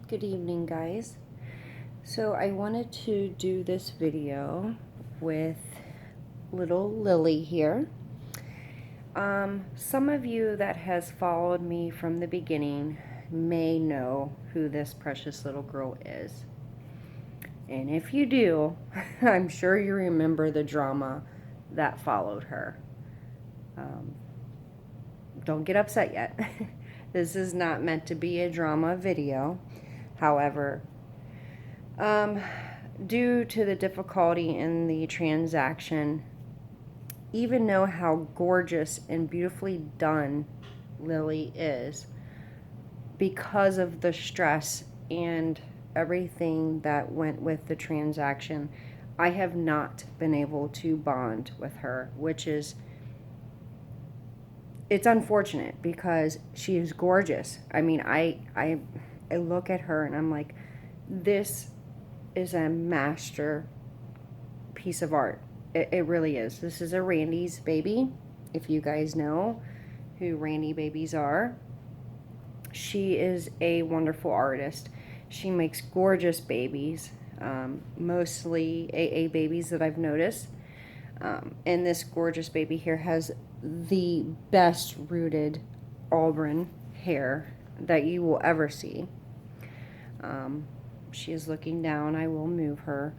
Good evening, guys. So I wanted to do this video with little Lily here. Some of you that has followed me from the beginning may know who this precious little girl is. And if you do, I'm sure you remember the drama that followed her. Don't get upset yet. This is not meant to be a drama video. However, due to the difficulty in the transaction, even know how gorgeous and beautifully done Lily is, because of the stress and everything that went with the transaction, I have not been able to bond with her, which is, it's unfortunate because she is gorgeous. I mean, I look at her and I'm like, this is a master piece of art. It really is. This is a Randy's baby. If you guys know who Randy babies are, she is a wonderful artist. She makes gorgeous babies, mostly AA babies that I've noticed. And this gorgeous baby here has the best rooted auburn hair that you will ever see. She is looking down. I will move her.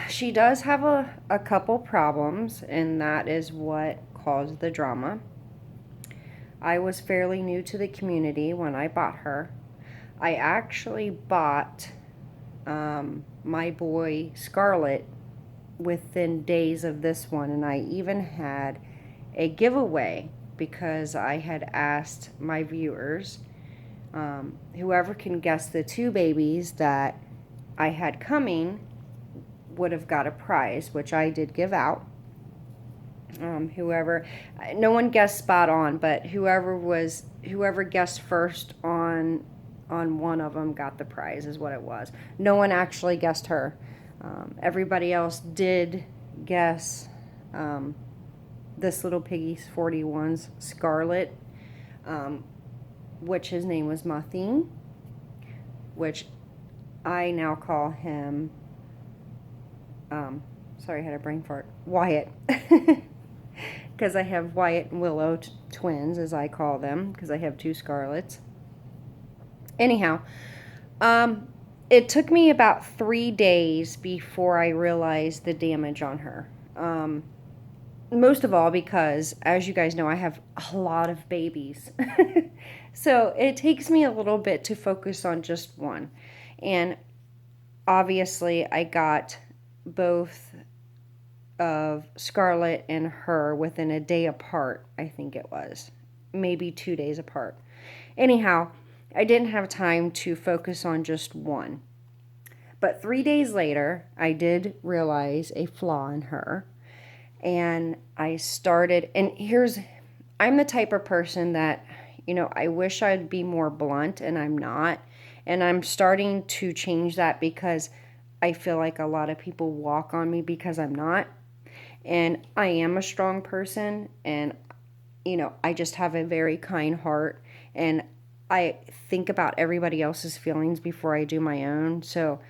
She does have a couple problems, and that is what caused the drama. I was fairly new to the community when I bought her. I actually bought my boy Scarlet within days of this one, and I even had a giveaway because I had asked my viewers, whoever can guess the two babies that I had coming would have got a prize, which I did give out. No one guessed spot on, but whoever guessed first on one of them got the prize, is what it was. No one actually guessed her. Everybody else did guess this little piggy's 41's Scarlet, which his name was Mathine, which I now call him, sorry, I had a brain fart, Wyatt, because I have Wyatt and Willow twins, as I call them, because I have two Scarlets. Anyhow, it took me about 3 days before I realized the damage on her. Most of all because, as you guys know, I have a lot of babies. So it takes me a little bit to focus on just one. And obviously I got both of Scarlet and her within a day apart, I think it was. Maybe 2 days apart. Anyhow, I didn't have time to focus on just one. But 3 days later, I did realize a flaw in her. And I started, and I'm the type of person that, I wish I'd be more blunt, and I'm not. And I'm starting to change that because I feel like a lot of people walk on me because I'm not. And I am a strong person, and, I just have a very kind heart, and I think about everybody else's feelings before I do my own. So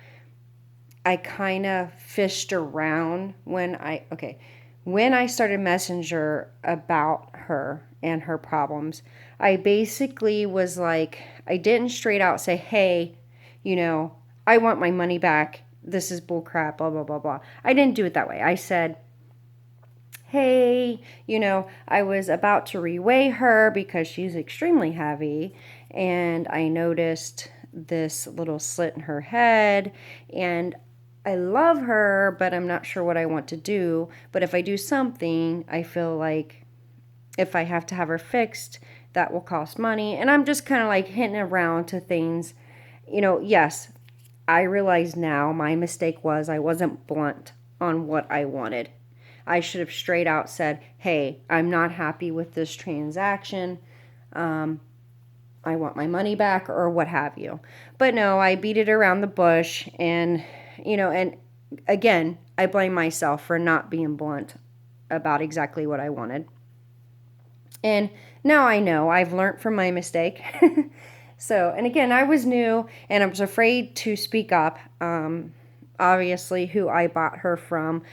I kind of fished around when I started Messenger about her and her problems. I basically was like, I didn't straight out say, hey, I want my money back. This is bullcrap, blah, blah, blah, blah. I didn't do it that way. I said, hey, I was about to reweigh her because she's extremely heavy, and I noticed this little slit in her head, and I love her, but I'm not sure what I want to do. But if I do something, I feel like if I have to have her fixed, that will cost money. And I'm just kind of like hinting around to things. Yes, I realize now my mistake was I wasn't blunt on what I wanted. I should have straight out said, hey, I'm not happy with this transaction. I want my money back, or what have you. But no, I beat it around the bush, and, and again, I blame myself for not being blunt about exactly what I wanted. And now I know I've learned from my mistake. So, and again, I was new and I was afraid to speak up. Obviously, who I bought her from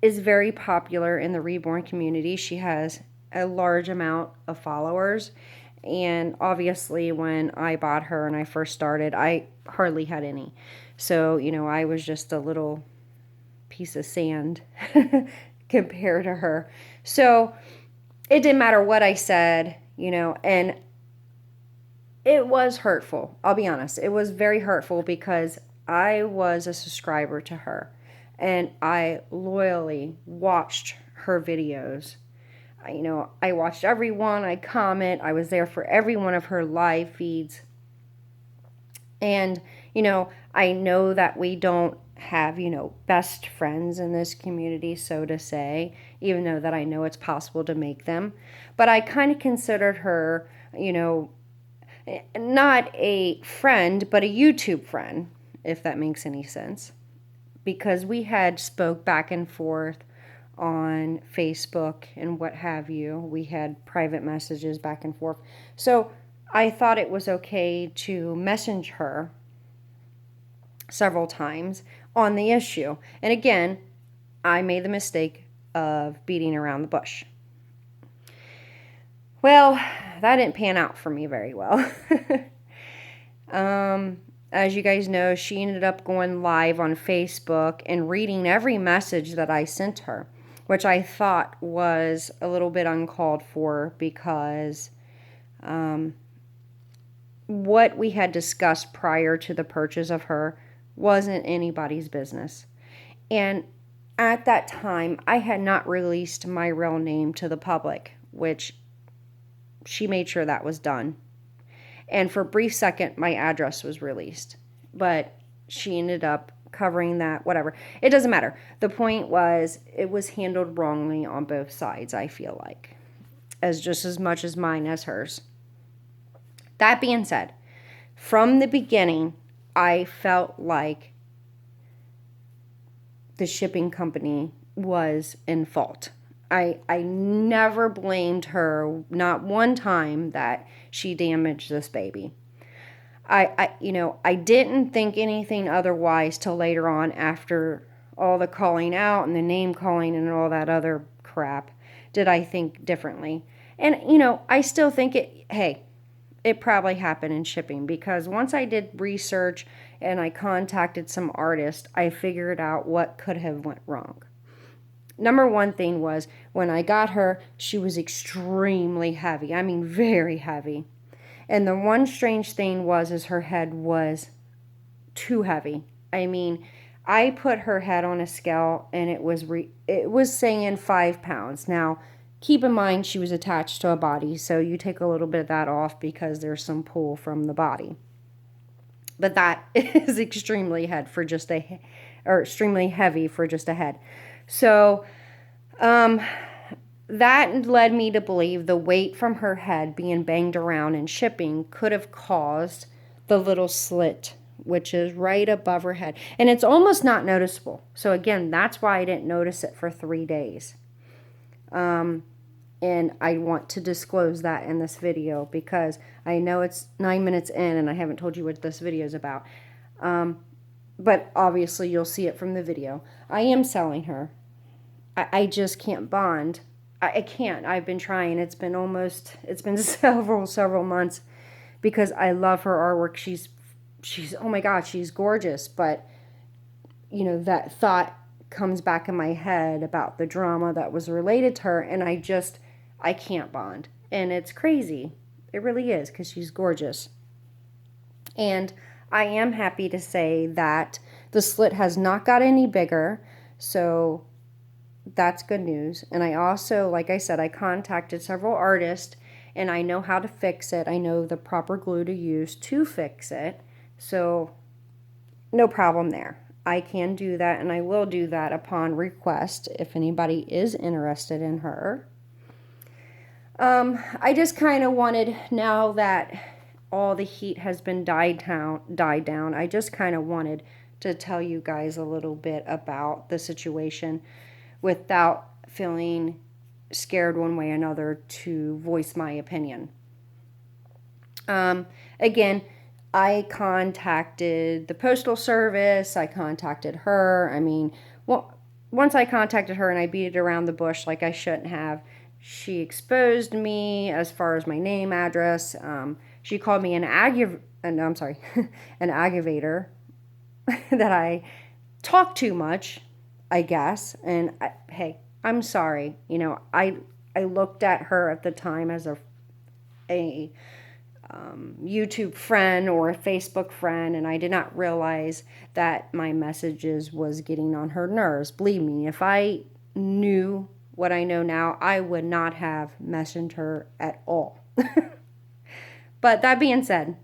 is very popular in the Reborn community. She has a large amount of followers. And obviously, when I bought her and I first started, I hardly had any. So, I was just a little piece of sand compared to her. So, it didn't matter what I said, and it was hurtful. I'll be honest. It was very hurtful because I was a subscriber to her and I loyally watched her videos. I watched every one, I comment, I was there for every one of her live feeds. And, I know that we don't have, best friends in this community, so to say, even though that I know it's possible to make them. But I kind of considered her, not a friend, but a YouTube friend, if that makes any sense. Because we had spoke back and forth on Facebook and what have you. We had private messages back and forth. So I thought it was okay to message her several times on the issue. And again, I made the mistake of beating around the bush. Well, that didn't pan out for me very well. As you guys know, she ended up going live on Facebook and reading every message that I sent her, which I thought was a little bit uncalled for because what we had discussed prior to the purchase of her wasn't anybody's business. And at that time, I had not released my real name to the public, which she made sure that was done. And for a brief second, my address was released. But she ended up covering that, whatever. It doesn't matter. The point was, it was handled wrongly on both sides, I feel like. As just as much as mine as hers. That being said, from the beginning, I felt like the shipping company was in fault. I never blamed her, not one time, that she damaged this baby. I didn't think anything otherwise till later on after all the calling out and the name calling and all that other crap did I think differently. And, I still think it probably happened in shipping because once I did research and I contacted some artists, I figured out what could have went wrong. Number one thing was when I got her, she was extremely heavy. I mean, very heavy. And the one strange thing is her head was too heavy. I mean, I put her head on a scale and it was saying 5 pounds. Now, keep in mind she was attached to a body, so you take a little bit of that off because there's some pull from the body. But that is extremely heavy for just a head. So, that led me to believe the weight from her head being banged around in shipping could have caused the little slit, which is right above her head. And it's almost not noticeable. So again, that's why I didn't notice it for 3 days. And I want to disclose that in this video because I know it's 9 minutes in and I haven't told you what this video is about. But obviously you'll see it from the video. I am selling her. I just can't bond. I can't. I've been trying. It's been several months because I love her artwork. She's oh my God, she's gorgeous. But, that thought comes back in my head about the drama that was related to her. And I can't bond. And it's crazy. It really is because she's gorgeous. And I am happy to say that the slit has not got any bigger. So that's good news. And I also, like I said, I contacted several artists and I know how to fix it. I know the proper glue to use to fix it. So no problem there. I can do that and I will do that upon request if anybody is interested in her. I just kind of wanted, now that all the heat has been died down, I just kind of wanted to tell you guys a little bit about the situation without feeling scared one way or another to voice my opinion. again, I contacted the postal service. I contacted her. I mean, well, once I contacted her and I beat it around the bush like I shouldn't have, she exposed me as far as my name, address. She called me no, I'm sorry, an aggravator, that I talk too much, I guess. And hey, I'm sorry. You know, I looked at her at the time as a YouTube friend or a Facebook friend, and I did not realize that my messages was getting on her nerves. Believe me, if I knew what I know now, I would not have messaged her at all. But that being said,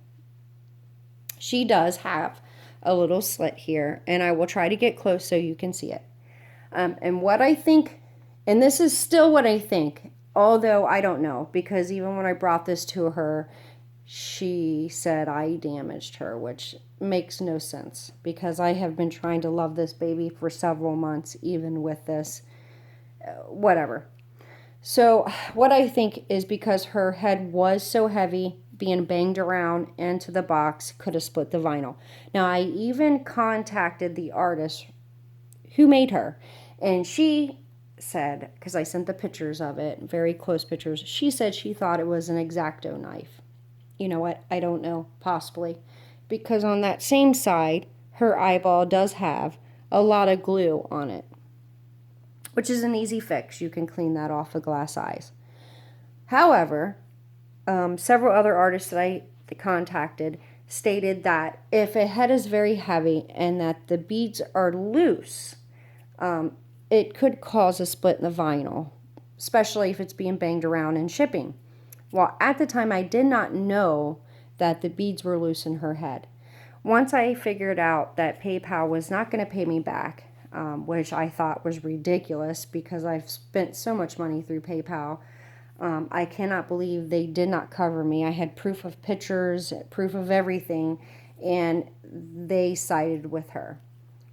she does have a little slit here, and I will try to get close so you can see it. And what I think, and this is still what I think, although I don't know, because even when I brought this to her, she said I damaged her, which makes no sense because I have been trying to love this baby for several months, even with this, whatever. So, what I think is because her head was so heavy, being banged around into the box could have split the vinyl. Now, I even contacted the artist who made her, and she said, because I sent the pictures of it, very close pictures, she said she thought it was an X-Acto knife. You know what? I don't know, possibly. Because on that same side, her eyeball does have a lot of glue on it, which is an easy fix. You can clean that off of glass eyes. However, several other artists that I contacted stated that if a head is very heavy and that the beads are loose, it could cause a split in the vinyl, especially if it's being banged around in shipping. Well, at the time, I did not know that the beads were loose in her head. Once I figured out that PayPal was not going to pay me back, which I thought was ridiculous because I've spent so much money through PayPal, I cannot believe they did not cover me. I had proof of pictures, proof of everything, and they sided with her.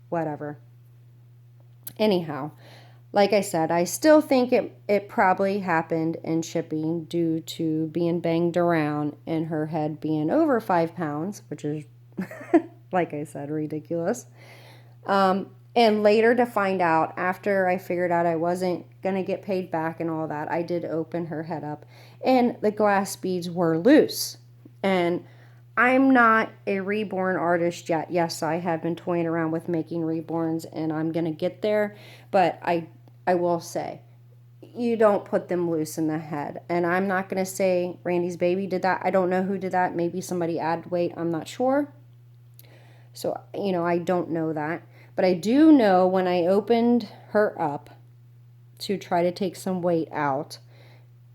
Whatever. Anyhow, like I said, I still think it probably happened in shipping due to being banged around and her head being over 5 pounds, which is, like I said, ridiculous. And later to find out, after I figured out I wasn't going to get paid back and all that, I did open her head up and the glass beads were loose. And I'm not a Reborn artist yet. Yes, I have been toying around with making Reborns and I'm going to get there, but I will say, you don't put them loose in the head. And I'm not going to say Randy's baby did that. I don't know who did that. Maybe somebody added weight. I'm not sure. So, you know, I don't know that. But I do know when I opened her up to try to take some weight out,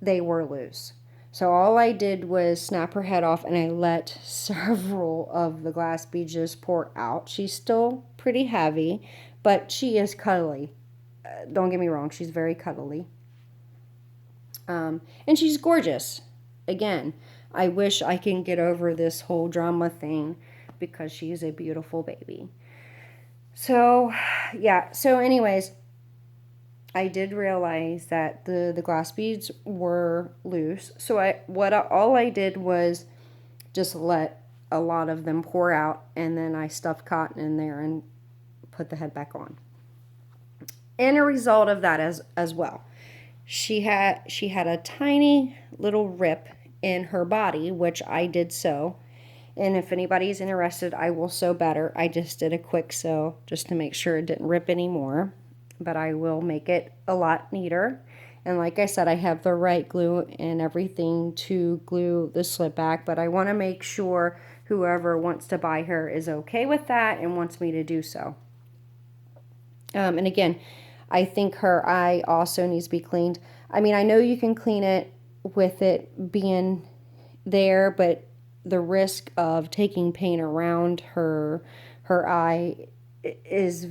they were loose. So all I did was snap her head off and I let several of the glass beads just pour out. She's still pretty heavy, but she is cuddly. Don't get me wrong, she's very cuddly. And she's gorgeous. Again, I wish I can get over this whole drama thing because she's a beautiful baby. So, yeah. So anyways, I did realize that the glass beads were loose. So all I did was just let a lot of them pour out, and then I stuffed cotton in there and put the head back on. And a result of that as well, she had a tiny little rip in her body, which I did sew. And if anybody's interested, I will sew better. I just did a quick sew just to make sure it didn't rip anymore. But I will make it a lot neater. And like I said, I have the right glue and everything to glue the slit back. But I want to make sure whoever wants to buy her is okay with that and wants me to do so. And again, I think her eye also needs to be cleaned. I mean, I know you can clean it with it being there, but the risk of taking paint around her eye is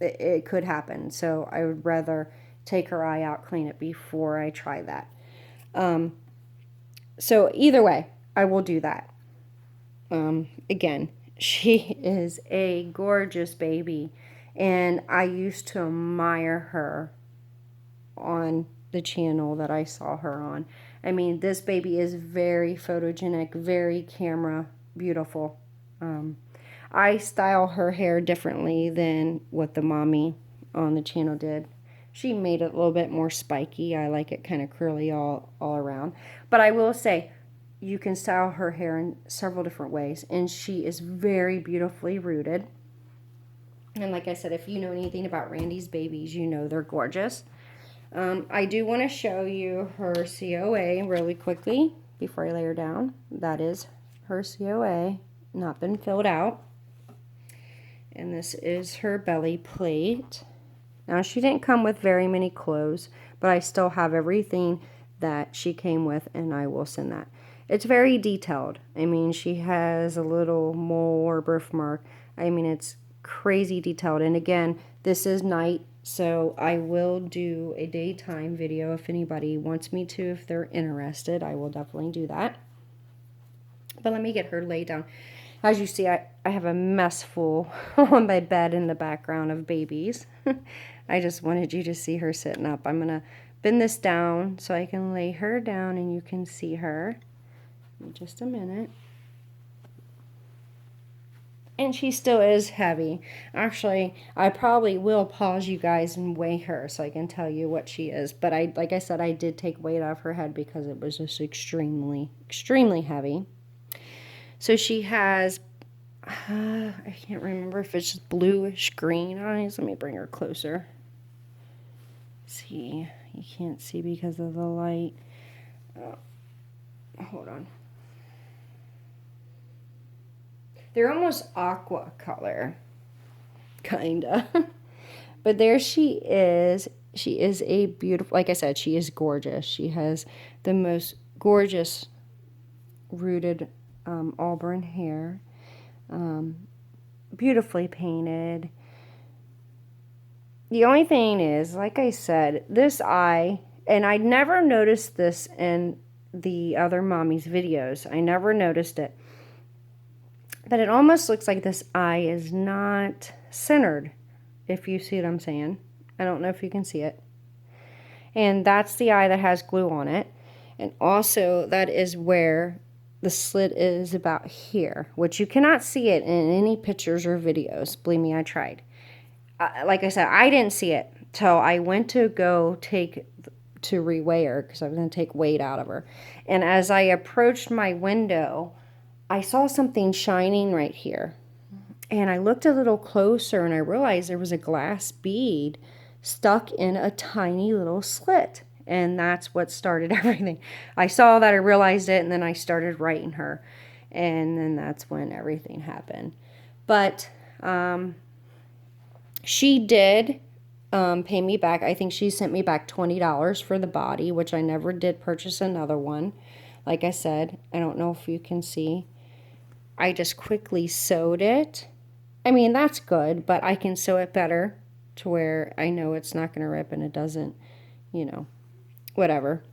it could happen. So I would rather take her eye out, clean it before I try that. So either way, I will do that. Again, she is a gorgeous baby, and I used to admire her on the channel that I saw her on. I mean, this baby is very photogenic, very camera beautiful. I style her hair differently than what the mommy on the channel did. She made it a little bit more spiky. I like it kind of curly all around. But I will say, you can style her hair in several different ways, and she is very beautifully rooted. And like I said, if you know anything about Randy's babies, you know they're gorgeous. I do want to show you her COA really quickly before I lay her down. That is her COA, not been filled out. And this is her belly plate. Now, she didn't come with very many clothes, but I still have everything that she came with, and I will send that. It's very detailed. I mean, she has a little mole or birthmark. I mean, it's crazy detailed. And again, this is night, so I will do a daytime video if anybody wants me to. If they're interested, I will definitely do that. But let me get her laid down. As you see, I have a mess full on my bed in the background of babies. I just wanted you to see her sitting up. I'm going to bend this down so I can lay her down and you can see her. In just a minute. And she still is heavy. Actually, I probably will pause you guys and weigh her so I can tell you what she is. But like I said, I did take weight off her head because it was just extremely, extremely heavy. So she has, I can't remember if it's bluish green eyes. Let me bring her closer. See, you can't see because of the light. Hold on. They're almost aqua color, kinda. But there she is. She is a beautiful, like I said, she is gorgeous. She has the most gorgeous rooted auburn hair, beautifully painted. The only thing is, like I said, this eye, and I never noticed this in the other mommy's videos. I never noticed it. But it almost looks like this eye is not centered, if you see what I'm saying. I don't know if you can see it. And that's the eye that has glue on it. And also, that is where the slit is about here, which you cannot see it in any pictures or videos. Believe me, I tried. Like I said, I didn't see it till I went to go to reweigh her because I was going to take weight out of her. And as I approached my window, I saw something shining right here. And I looked a little closer and I realized there was a glass bead stuck in a tiny little slit. And that's what started everything. I saw that, I realized it, and then I started writing her. And then that's when everything happened. But she did pay me back. I think she sent me back $20 for the body, which I never did purchase another one. Like I said, I don't know if you can see. I just quickly sewed it. I mean, that's good, but I can sew it better to where I know it's not going to rip and it doesn't, you know, whatever.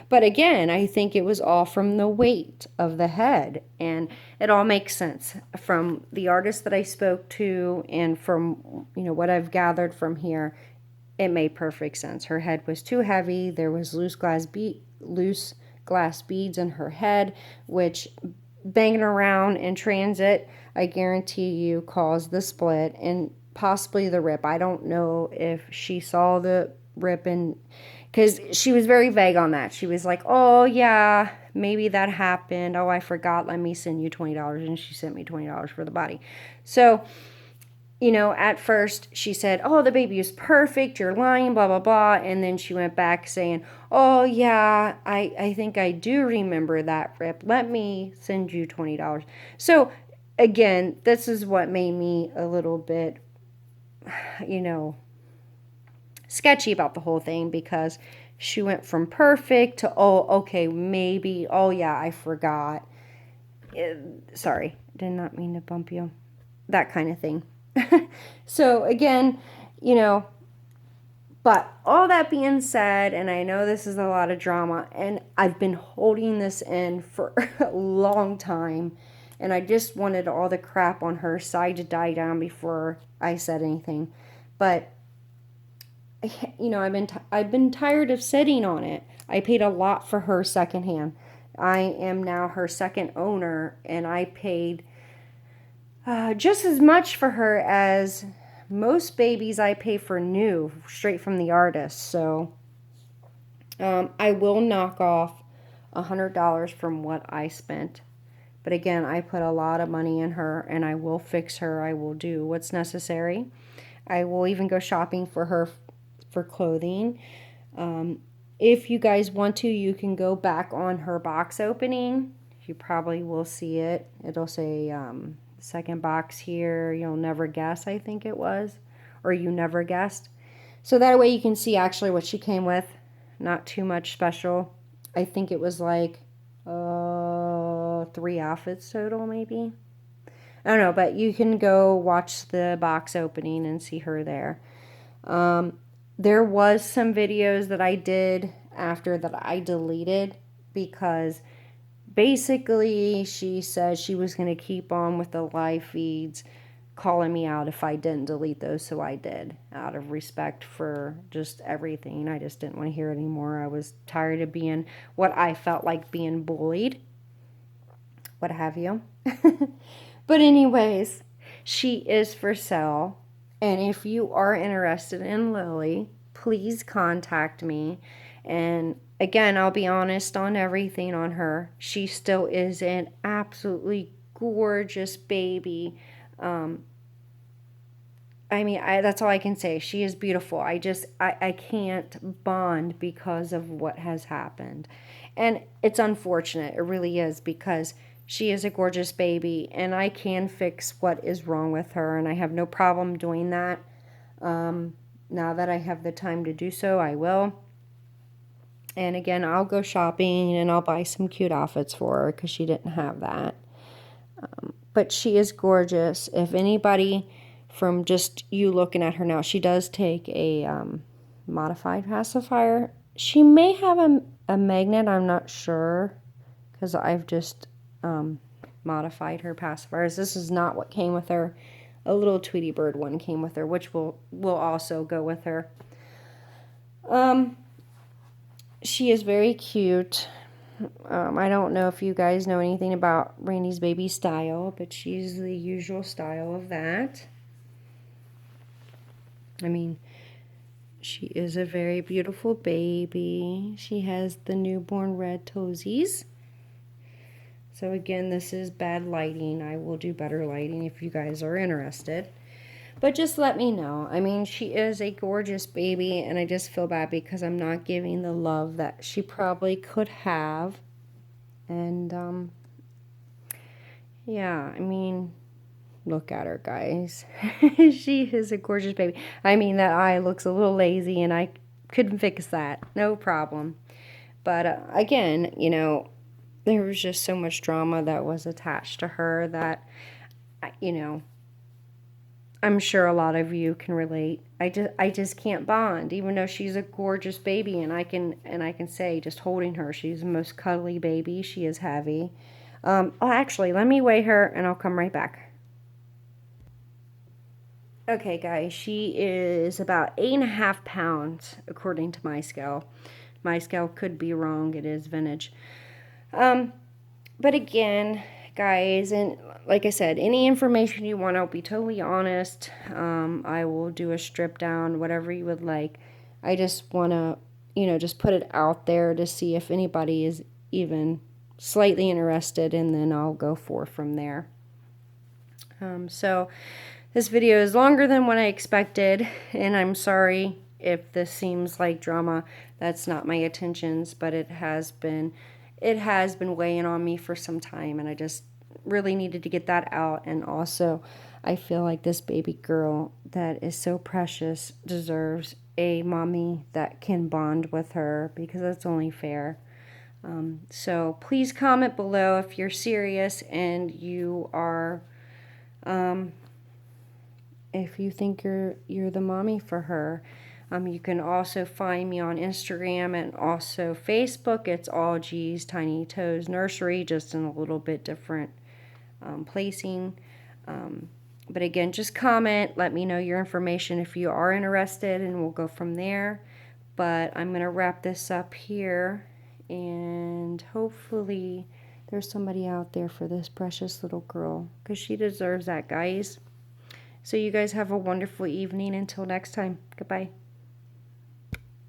But again, I think it was all from the weight of the head, and it all makes sense from the artist that I spoke to and from, you know, what I've gathered from here. It made perfect sense. Her head was too heavy. There was loose glass beads in her head, which banging around in transit, I guarantee you, caused the split and possibly the rip. I don't know if she saw the rip, and because she was very vague on that. She was like, oh yeah, maybe that happened. Oh, I forgot. Let me send you $20. And she sent me $20 for the body. So, you know, at first she said, oh, the baby is perfect. You're lying, blah, blah, blah. And then she went back saying, oh, yeah, I think I do remember that rip. Let me send you $20. So, again, this is what made me a little bit, you know, sketchy about the whole thing, because she went from perfect to, oh, okay, maybe, oh, yeah, I forgot. Sorry, did not mean to bump you. That kind of thing. So again, you know, but all that being said, and I know this is a lot of drama, and I've been holding this in for a long time, and I just wanted all the crap on her side to die down before I said anything. But you know, I've been tired of sitting on it. I paid a lot for her secondhand. I am now her second owner, and I paid just as much for her as most babies I pay for new, straight from the artist. So I will knock off $100 from what I spent. But again, I put a lot of money in her, and I will fix her. I will do what's necessary. I will even go shopping for her for clothing. If you guys want to, you can go back on her box opening. You probably will see it. It'll say second box here. You'll never guess, I think it was. Or you never guessed. So that way you can see actually what she came with. Not too much special. I think it was like 3 outfits total, maybe. I don't know, but you can go watch the box opening and see her there. There was some videos that I did after that I deleted because basically she said she was going to keep on with the live feeds calling me out if I didn't delete those, so I did, out of respect for just everything. I just didn't want to hear it anymore. I was tired of being what I felt like being bullied, what have you. But anyways, she is for sale, and if you are interested in Lilly, please contact me. And again, I'll be honest on everything on her. She still is an absolutely gorgeous baby. That's all I can say. She is beautiful. I can't bond because of what has happened. And it's unfortunate. It really is, because she is a gorgeous baby, and I can fix what is wrong with her, and I have no problem doing that. Now that I have the time to do so, I will. And again, I'll go shopping and I'll buy some cute outfits for her because she didn't have that. But she is gorgeous. If anybody, from just you looking at her now, she does take a modified pacifier. She may have a magnet, I'm not sure, because I've just modified her pacifiers. This is not what came with her. A little Tweety Bird one came with her, which will also go with her. She is very cute. I don't know if you guys know anything about Randy's baby style, but she's the usual style of that. I mean, she is a very beautiful baby. She has the newborn red toesies. So again, this is bad lighting. I will do better lighting if you guys are interested. But just let me know. I mean, she is a gorgeous baby, and I just feel bad because I'm not giving the love that she probably could have. And, yeah, I mean, look at her, guys. She is a gorgeous baby. I mean, that eye looks a little lazy, and I couldn't fix that. No problem. But, again, you know, there was just so much drama that was attached to her that, you know, I'm sure a lot of you can relate. I just can't bond, even though she's a gorgeous baby, and I can say, just holding her, she's the most cuddly baby. She is heavy. Actually, let me weigh her, and I'll come right back. Okay, guys, she is about 8.5 pounds, according to my scale. My scale could be wrong. It is vintage. But again, guys, and like I said, any information you want, I'll be totally honest. I will do a strip down, whatever you would like. I just want to, you know, just put it out there to see if anybody is even slightly interested, and then I'll go forth from there. So this video is longer than what I expected, and I'm sorry if this seems like drama. That's not my intentions, but it has been weighing on me for some time, and I just really needed to get that out. And also, I feel like this baby girl that is so precious deserves a mommy that can bond with her, because that's only fair. So please comment below if you're serious and you are, if you think you're the mommy for her. You can also find me on Instagram and also Facebook. It's All G's Tiny Toes Nursery, just in a little bit different placing. But again, just comment. Let me know your information if you are interested, and we'll go from there. But I'm going to wrap this up here, and hopefully there's somebody out there for this precious little girl, because she deserves that, guys. So you guys have a wonderful evening. Until next time. Goodbye.